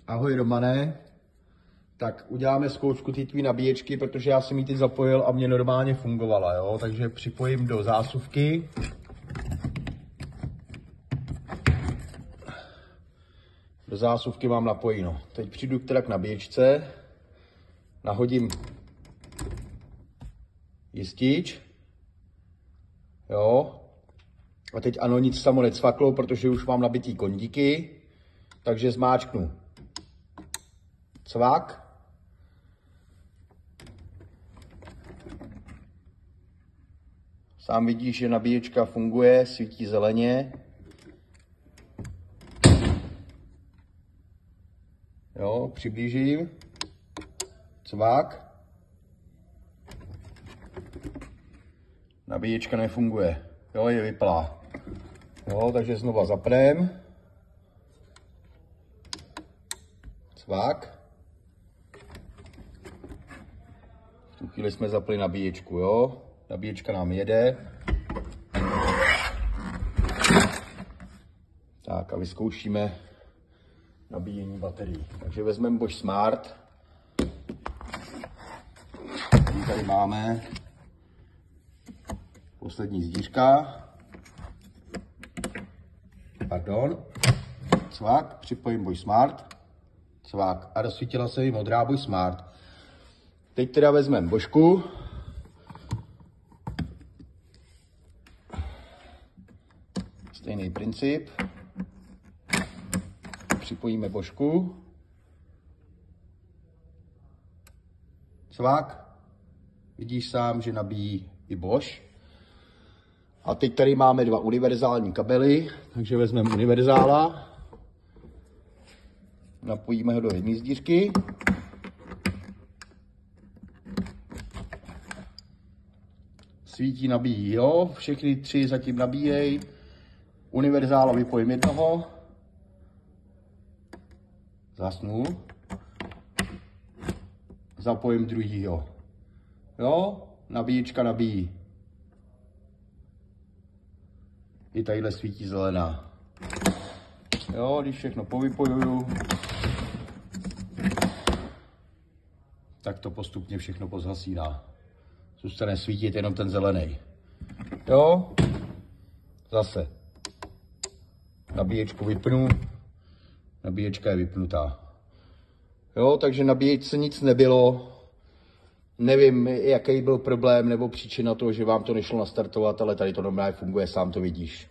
Ahoj Romane, tak uděláme zkoušku té tvý nabíječky, protože já jsem ji teď zapojil a mě normálně fungovala, jo? Takže připojím do zásuvky. Do zásuvky mám napojeno. Teď přijdu teda k nabíječce, nahodím jistič, jo? A teď ano, nic samo necvaklo, protože už mám nabitý kondíky, takže zmáčknu cvak. Sám vidíš, že nabíječka funguje, svítí zeleně. Jo, přiblížím. Cvak. Nabíječka nefunguje. Jo, je vyplá. Jo, takže znova zapnem. Cvak. V tu chvíli jsme zapli nabíječku, jo. Nabíječka nám jede. Tak a vyzkoušíme nabíjení baterií. Takže vezmeme Bosch Smart. Tady máme poslední zdířka. Pardon. Cvak, připojím Bosch Smart. Cvak a rozsvítila se mi modrá Bosch Smart. Teď teda vezmeme Božku. Stejný princip. Připojíme Božku. Cvak. Vidíš sám, že nabíjí i Bosch. A teď tady máme dva univerzální kabely, takže vezmeme univerzála. Napojíme ho do jedné zdířky. Svítí, nabíjí, jo. Všechny tři zatím nabíjejí. Univerzála vypojím jednoho. Zasnu. Zapojím druhýho. Jo, nabíječka nabíjí. I tadyhle svítí zelená. Jo, když všechno povypojuju, tak to postupně všechno pozhasíná. Zůstane svítit jenom ten zelený. Jo, zase. Nabíječku vypnu, nabíječka je vypnutá. Jo, takže nabíječce nic nebylo. Nevím, jaký byl problém nebo příčina toho, že vám to nešlo nastartovat, ale tady to normálně funguje, sám to vidíš.